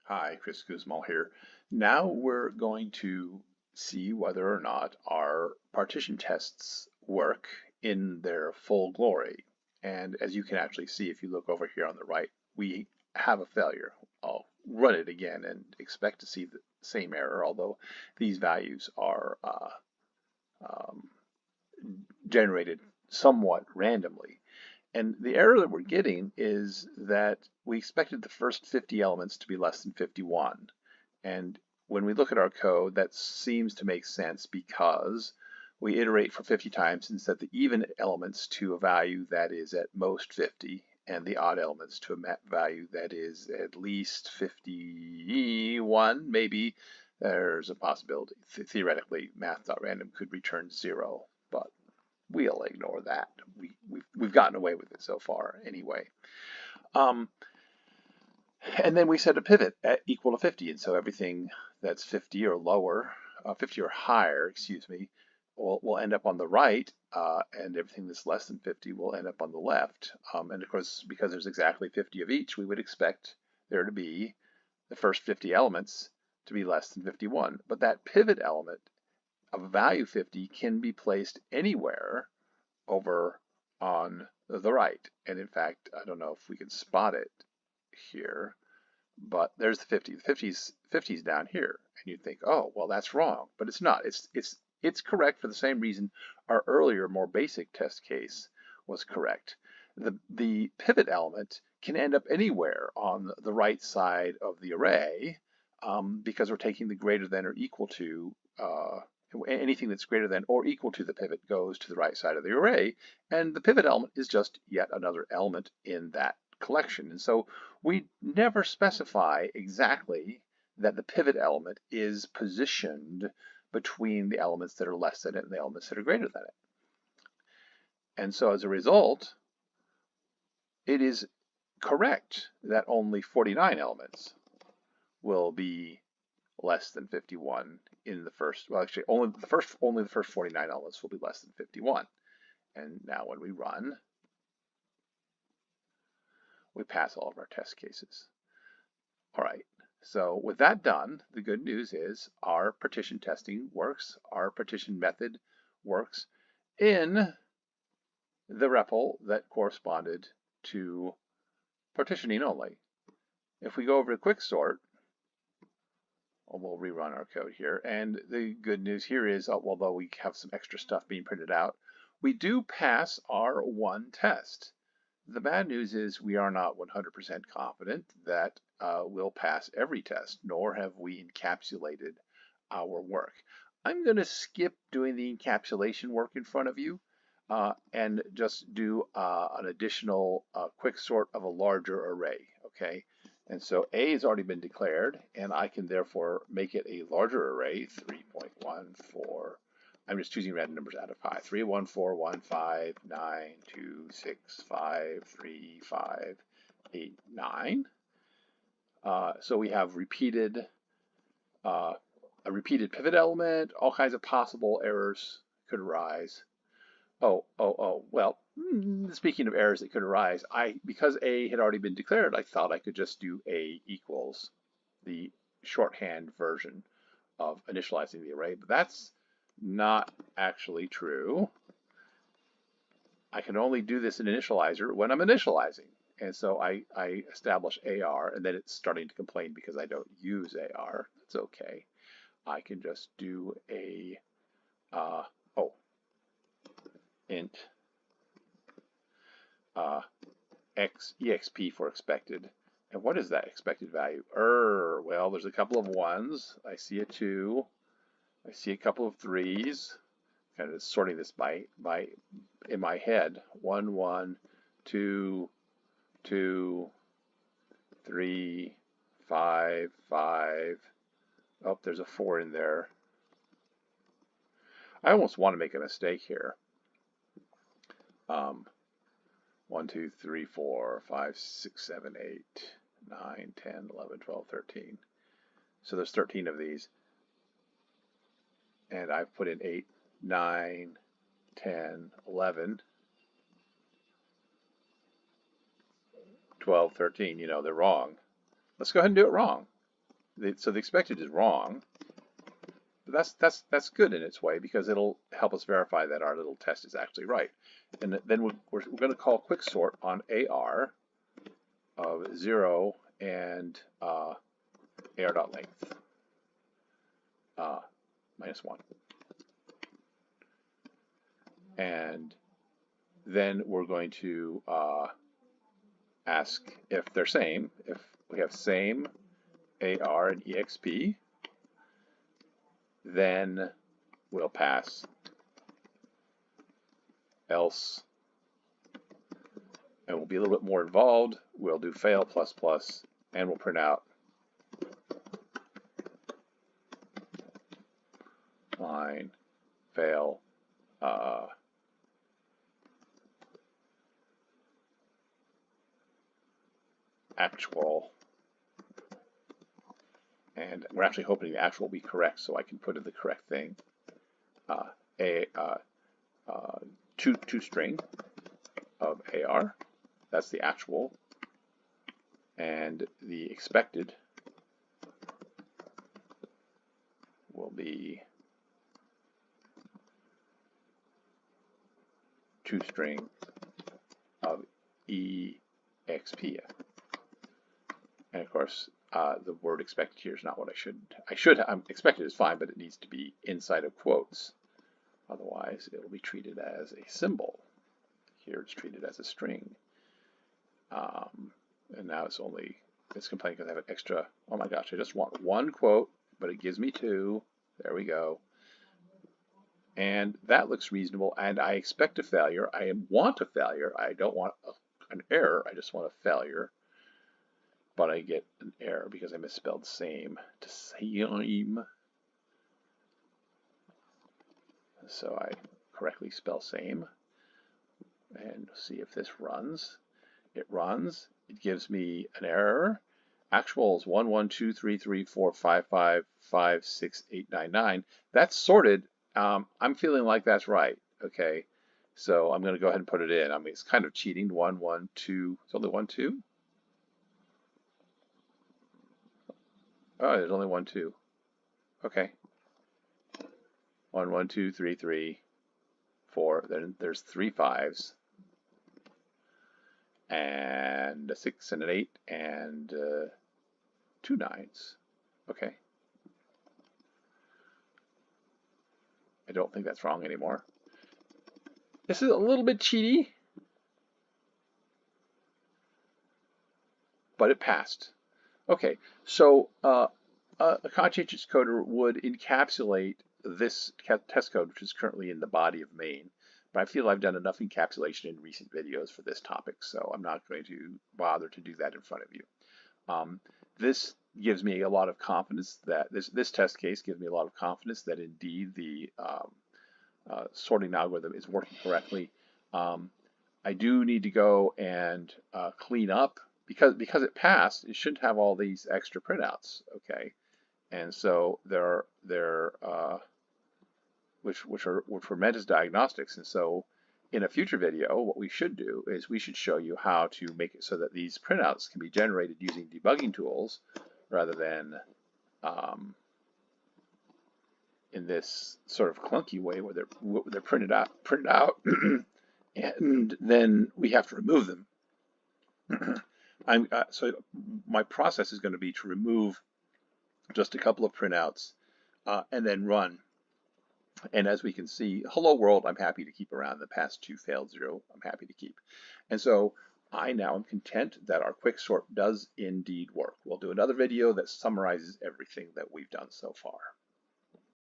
Hi, Chris Guzmal here. Now we're going to see whether or not our partition tests work in their full glory. And as you can actually see, if you look over here on the right, we have a failure. I'll run it again and expect to see the same error, although these values are um, generated somewhat randomly. And the error that we're getting is that we expected the first 50 elements to be less than 51. And when we look at our code, that seems to make sense because we iterate for 50 times and set the even elements to a value that is at most 50 and the odd elements to a value that is at least 51. Maybe there's a possibility. Theoretically, math.random could return 0, but we'll ignore that. We've gotten away with it so far anyway. And then we set a pivot at equal to 50, and so everything that's 50 or lower, 50 or higher, excuse me, will end up on the right, and everything that's less than 50 will end up on the left. And of course, because there's exactly 50 of each, we would expect there to be the first 50 elements to be less than 51. But that pivot element of a value 50 can be placed anywhere over on the right. And in fact, I don't know if we can spot it here, but there's the 50. The 50's down here. And you'd think, oh, well, that's wrong. But it's not. It's correct for the same reason our earlier, more basic test case was correct. The pivot element can end up anywhere on the right side of the array because we're taking the greater than or equal to anything that's greater than or equal to the pivot goes to the right side of the array, and the pivot element is just yet another element in that collection. And so we never specify exactly that the pivot element is positioned between the elements that are less than it and the elements that are greater than it. And so as a result, it is correct that only 49 elements will be less than 51 in the first, well, actually only the first 49 elements will be less than 51. And now when we run, we pass all of our test cases. All right, so with that done, the good news is our partition testing works, our partition method works in the REPL that corresponded to partitioning only. If we go over to quicksort, we'll rerun our code here. And the good news here is, although we have some extra stuff being printed out, we do pass our one test. The bad news is we are not 100% confident that we'll pass every test, nor have we encapsulated our work. I'm going to skip doing the encapsulation work in front of you and just do an additional quicksort of a larger array, okay? And so A has already been declared, and I can therefore make it a larger array, 3.14. I'm just choosing random numbers out of pi. 3, 1, 4, 1, 5, 9, 2, 6, 5, 3, 5, 8, 9. So we have a repeated pivot element. All kinds of possible errors could arise. Well, speaking of errors that could arise, because A had already been declared, I thought I could just do A equals the shorthand version of initializing the array, but that's not actually true. I can only do this in initializer when I'm initializing. And so I establish AR, and then it's starting to complain because I don't use AR. That's okay. I can just do a int exp for expected. And what is that expected value? Well, there's a couple of 1s. I see a 2. I see a couple of 3s. Kind of sorting this by in my head. 1, 1, 2, 2, 3, 5, 5. Oh, there's a 4 in there. I almost want to make a mistake here. 1, 2, 3, 4, 5, 6, 7, 8, 9, 10, 11, 12, 13. So there's 13 of these. And I've put in 8, 9, 10, 11, 12, 13. You know, they're wrong. Let's go ahead and do it wrong. So the expected is wrong. But that's good in its way because it'll help us verify that our little test is actually right. And then we're going to call quicksort on AR of 0 and AR.length -1. And then we're going to ask if they're same. If we have same AR and EXP, then we'll pass. Else, and we'll be a little bit more involved. We'll do fail plus plus, and we'll print out line fail actual, and we're actually hoping the actual will be correct, so I can put in the correct thing. Two string of AR, that's the actual, and the expected will be 2 string of EXP. And of course, the word expected here is not what I should. Expected is fine, but it needs to be inside of quotes. Otherwise, it will be treated as a symbol. Here it's treated as a string. And now it's complaining because I have an extra, oh my gosh, I just want 1 quote, but it gives me 2. There we go. And that looks reasonable, and I expect a failure. I want a failure. I don't want an error. I just want a failure. But I get an error because I misspelled same to same. So I correctly spell same. And see if this runs. It runs. It gives me an error. Actual is 1, 1, 2, 3, 3, 4, 5, 5, 5, 6, 8, 9, 9. That's sorted. I'm feeling like that's right. Okay. So I'm going to go ahead and put it in. I mean, it's kind of cheating. 1, 1, 2. It's only 1, 2. Oh, there's only 1, 2. Okay. 1, 1, 2, 3, 3, 4. Then there's 3 5s. And a 6 and an 8 and 2 9s. Okay. I don't think that's wrong anymore. This is a little bit cheaty, but it passed. Okay, so a conscientious coder would encapsulate this test code, which is currently in the body of main. But I feel I've done enough encapsulation in recent videos for this topic, so I'm not going to bother to do that in front of you. This gives me a lot of confidence that this test case gives me a lot of confidence that indeed the sorting algorithm is working correctly. I do need to go and clean up because it passed. It shouldn't have all these extra printouts, okay? And so which were meant as diagnostics. And so in a future video, what we should do is we should show you how to make it so that these printouts can be generated using debugging tools rather than in this sort of clunky way where they're printed out and then we have to remove them. So my process is going to be to remove just a couple of printouts and then run. And as we can see, hello world, I'm happy to keep around. The past 2 failed 0, I'm happy to keep. And so I now am content that our quicksort does indeed work. We'll do another video that summarizes everything that we've done so far.